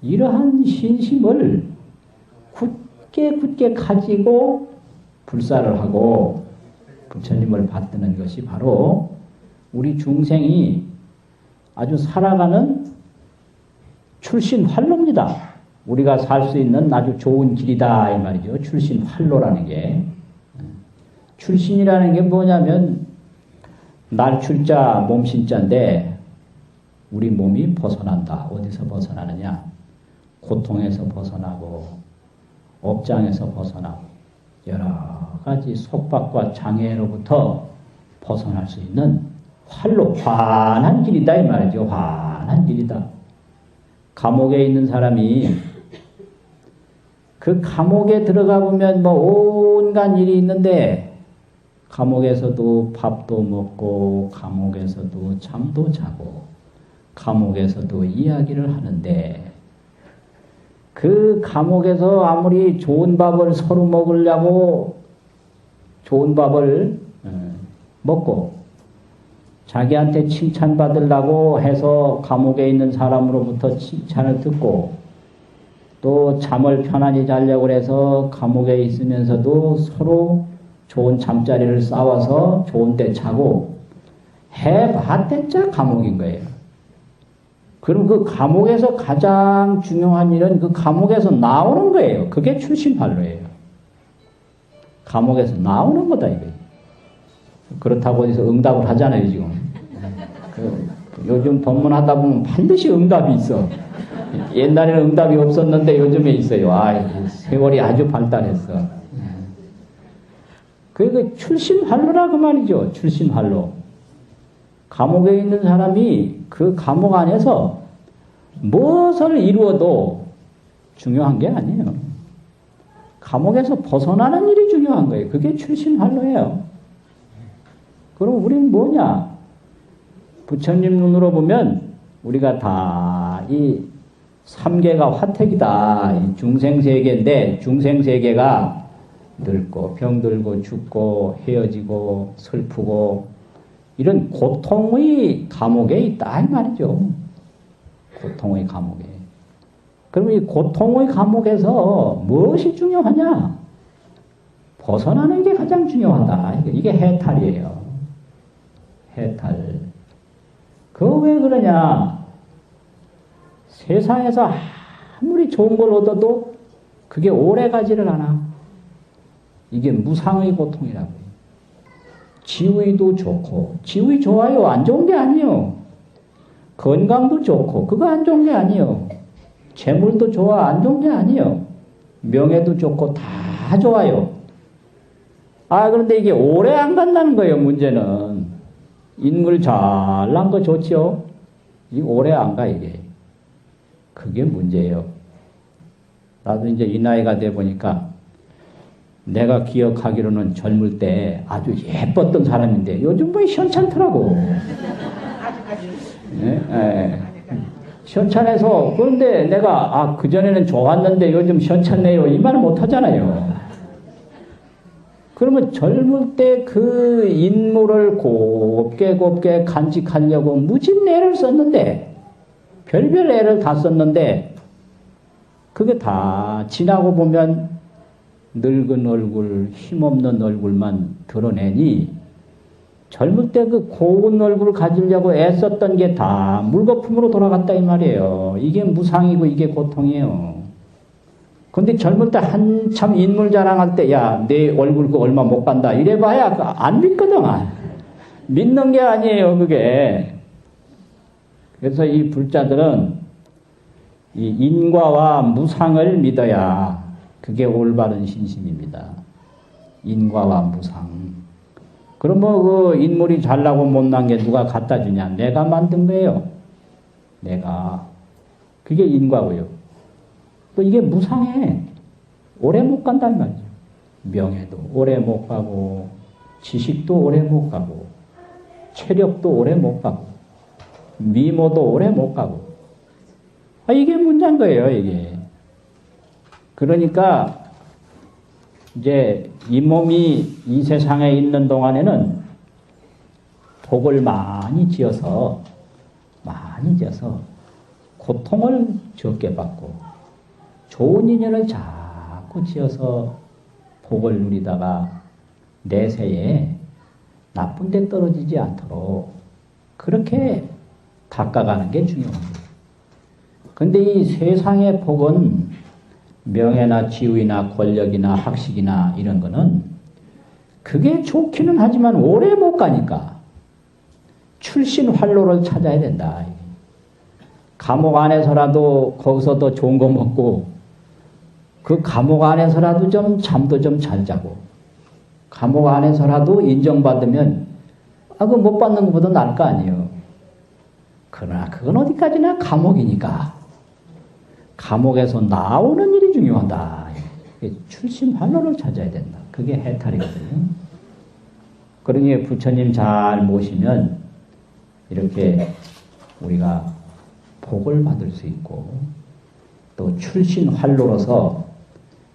이러한 신심을 굳게 가지고 불사를 하고 부처님을 받드는 것이 바로 우리 중생이 아주 살아가는 출신 활로입니다. 우리가 살 수 있는 아주 좋은 길이다 이 말이죠. 출신 활로라는 게. 출신이라는 게 뭐냐면 날출자 몸신자인데 우리 몸이 벗어난다. 어디서 벗어나느냐? 고통에서 벗어나고 업장에서 벗어나고 여러 가지 속박과 장애로부터 벗어날 수 있는 활로 환한 길이다 이 말이죠. 환한 길이다. 감옥에 있는 사람이 그 감옥에 들어가 보면 뭐 온갖 일이 있는데 감옥에서도 밥도 먹고 감옥에서도 잠도 자고 감옥에서도 이야기를 하는데 그 감옥에서 아무리 좋은 밥을 서로 먹으려고 좋은 밥을 먹고 자기한테 칭찬받으려고 해서 감옥에 있는 사람으로부터 칭찬을 듣고 또 잠을 편안히 자려고 해서 감옥에 있으면서도 서로 좋은 잠자리를 쌓아서 좋은 데 자고 해봤댔자 감옥인 거예요. 그럼 그 감옥에서 가장 중요한 일은 그 감옥에서 나오는 거예요. 그게 출신활로예요. 감옥에서 나오는 거다 이거예요. 그렇다고 해서 응답을 하잖아요 지금. 요즘 법문하다 보면 반드시 응답이 있어. 옛날에는 응답이 없었는데 요즘에 있어요. 세월이 아주 발달했어. 그 출신활로라 그 말이죠. 출신활로. 감옥에 있는 사람이 그 감옥 안에서 무엇을 이루어도 중요한 게 아니에요. 감옥에서 벗어나는 일이 중요한 거예요. 그게 출신활로예요. 그럼 우리는 뭐냐? 부처님 눈으로 보면 우리가 다 이 삼계가 화택이다. 이 중생세계인데 중생세계가 늙고 병들고 죽고 헤어지고 슬프고 이런 고통의 감옥에 있다 이 말이죠. 고통의 감옥에. 그럼 이 고통의 감옥에서 무엇이 중요하냐? 벗어나는 게 가장 중요하다. 이게 해탈이에요. 해탈. 그거 왜 그러냐? 세상에서 아무리 좋은 걸 얻어도 그게 오래 가지를 않아. 이게 무상의 고통이라고 해요. 지위도 좋고, 지위 좋아요. 안 좋은 게 아니에요. 건강도 좋고, 그거 안 좋은 게 아니에요. 재물도 좋아. 안 좋은 게 아니에요. 명예도 좋고, 다 좋아요. 그런데 이게 오래 안 간다는 거예요, 문제는. 인물 잘난 거 좋죠? 이게 오래 안 가, 이게. 그게 문제예요. 나도 이제 이 나이가 돼 보니까 내가 기억하기로는 젊을 때 아주 예뻤던 사람인데 요즘 뭐 현찮더라고. 현찮아서 그런데 내가 그전에는 좋았는데 요즘 현찮네요. 이 말을 못 하잖아요. 그러면 젊을 때 그 인물을 곱게 간직하려고 무진 애를 썼는데 별별 애를 다 썼는데 그게 다 지나고 보면 늙은 얼굴, 힘없는 얼굴만 드러내니 젊을 때 그 고운 얼굴을 가지려고 애썼던 게 다 물거품으로 돌아갔다 이 말이에요. 이게 무상이고 이게 고통이에요. 근데 젊을 때 한참 인물 자랑할 때 야, 내 얼굴 그 얼마 못 간다 이래봐야 안 믿거든. 믿는 게 아니에요 그게. 그래서 이 불자들은 이 인과와 무상을 믿어야 그게 올바른 신심입니다. 인과와 무상. 그럼 그 인물이 잘나고 못난 게 누가 갖다 주냐? 내가 만든 거예요. 내가. 그게 인과고요. 또 이게 무상해. 오래 못 간단 말이죠. 명예도 오래 못 가고, 지식도 오래 못 가고, 체력도 오래 못 가고, 미모도 오래 못 가고. 이게 문제인 거예요, 이게. 그러니까, 이제 이 몸이 이 세상에 있는 동안에는 복을 많이 지어서 고통을 적게 받고 좋은 인연을 자꾸 지어서 복을 누리다가 내세에 나쁜 데 떨어지지 않도록 그렇게 닦아가는 게 중요합니다. 근데 이 세상의 복은 명예나 지위나 권력이나 학식이나 이런 거는 그게 좋기는 하지만 오래 못 가니까 출신 활로를 찾아야 된다. 감옥 안에서라도 거기서도 좋은 거 먹고 그 감옥 안에서라도 좀 잠도 좀 잘 자고 감옥 안에서라도 인정받으면 그거 못 받는 것보다 나을 거 아니에요. 그러나 그건 어디까지나 감옥이니까 감옥에서 나오는 일이 중요하다. 출신 활로를 찾아야 된다. 그게 해탈이거든요. 그러니 부처님 잘 모시면 이렇게 우리가 복을 받을 수 있고 또 출신 활로로서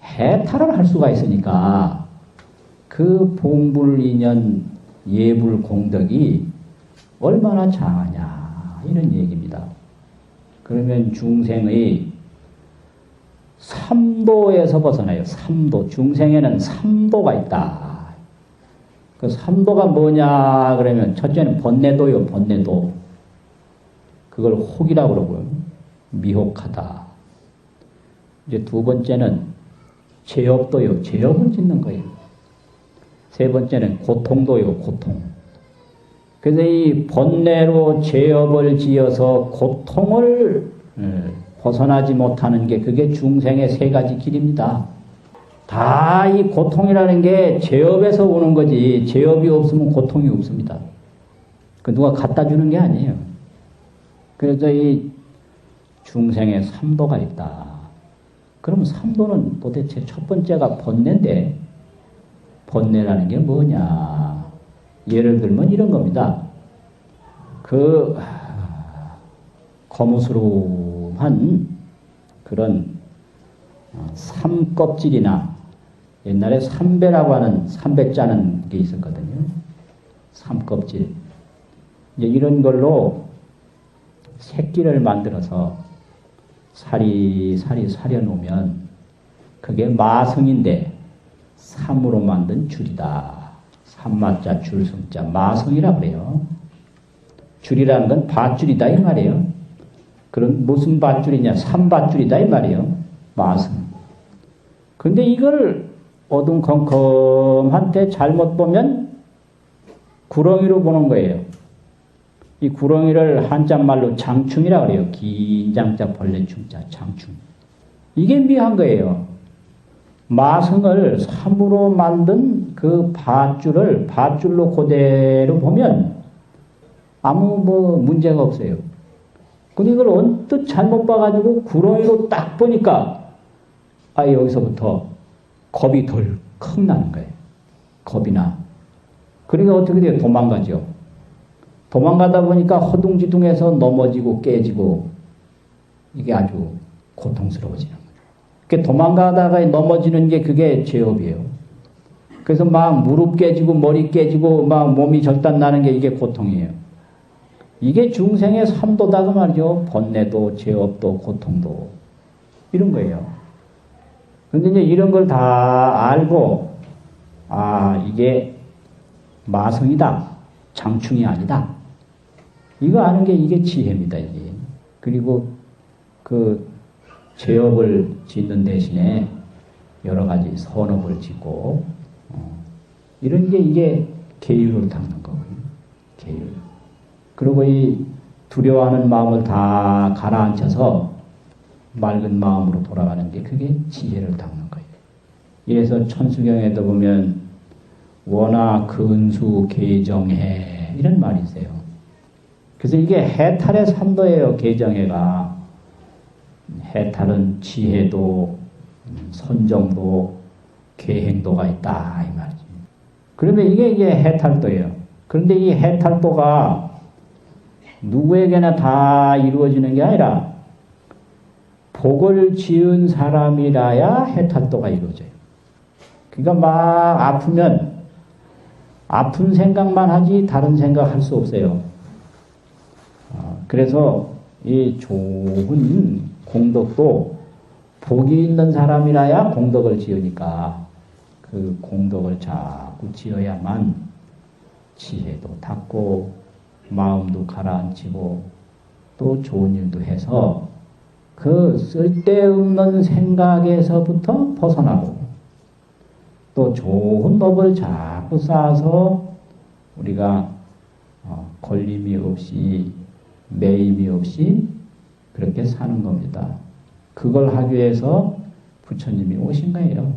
해탈을 할 수가 있으니까 그 봉불인연 예불 공덕이 얼마나 장하냐 이런 얘기입니다. 그러면 중생의 삼도에서 벗어나요. 삼도. 중생에는 삼도가 있다. 그 삼도가 뭐냐 그러면 첫째는 번뇌도요. 번뇌도. 그걸 혹이라고 그러고요. 미혹하다. 이제 두 번째는 죄업도요. 죄업을 짓는 거예요. 세 번째는 고통도요. 고통. 그래서 이 번뇌로 죄업을 지어서 고통을 벗어나지 못하는 게 그게 중생의 세 가지 길입니다. 다 이 고통이라는 게 죄업에서 오는 거지 죄업이 없으면 고통이 없습니다. 그 누가 갖다 주는 게 아니에요. 그래서 이 중생의 삼도가 있다. 그럼 삼도는 도대체 첫 번째가 번뇌인데 번뇌라는 게 뭐냐. 예를 들면 이런 겁니다. 그 거무스름한 그런 삼껍질이나 옛날에 삼배라고 하는 삼배자는 게 있었거든요. 삼껍질. 이제 이런 걸로 새끼를 만들어서 사리 사려놓으면 그게 마성인데 삼으로 만든 줄이다. 삼마자 줄성자 마성이라고 그래요. 줄이라는 건 밧줄이다 이 말이에요. 그럼 무슨 밧줄이냐? 삼밧줄이다 이 말이에요. 마성. 근데 이걸 어둠컴컴한 때 잘못 보면 구렁이로 보는 거예요. 이 구렁이를 한자말로 장충이라고 그래요. 긴 장자 벌레 충자 장충. 이게 미한 거예요. 마성을 삼으로 만든 그 밧줄로 그대로 보면 아무 문제가 없어요. 근데 이걸 언뜻 잘못 봐가지고 구렁이로 딱 보니까 여기서부터 겁이 덜컥 나는 거예요. 겁이 나. 그러니까 어떻게 돼요? 도망가죠. 도망가다 보니까 허둥지둥해서 넘어지고 깨지고 이게 아주 고통스러워지는 거예요. 그러니까 도망가다가 넘어지는 게 그게 죄업이에요. 그래서 막 무릎 깨지고 머리 깨지고 막 몸이 절단 나는 게 이게 고통이에요. 이게 중생의 삼도다 그 말이죠. 번뇌도, 죄업도, 고통도 이런 거예요. 근데 이제 이런 걸 다 알고 이게 마성이다. 장충이 아니다. 이거 아는 게 이게 지혜입니다. 이게. 그리고 그 죄업을 짓는 대신에 여러 가지 선업을 짓고 이런 게 이게 계율을 닦는 거거든요. 계율. 그리고 이 두려워하는 마음을 다 가라앉혀서 맑은 마음으로 돌아가는 게 그게 지혜를 닦는 거예요. 이래서 천수경에도 보면 원하 근수 계정해 이런 말이 있어요. 그래서 이게 해탈의 삼도예요. 계정해가. 해탈은 지혜도 선정도 계행도가 있다 이 말이지. 그런데 이게 해탈도예요. 그런데 이 해탈도가 누구에게나 다 이루어지는 게 아니라 복을 지은 사람이라야 해탈도가 이루어져요. 그러니까 막 아프면 아픈 생각만 하지 다른 생각 할 수 없어요. 그래서 이 좋은 공덕도 복이 있는 사람이라야 공덕을 지으니까 그 공덕을 자꾸 지어야만 지혜도 닦고 마음도 가라앉히고 또 좋은 일도 해서 그 쓸데없는 생각에서부터 벗어나고 또 좋은 법을 자꾸 쌓아서 우리가 걸림이 없이 매임이 없이 그렇게 사는 겁니다. 그걸 하기 위해서 부처님이 오신 거예요.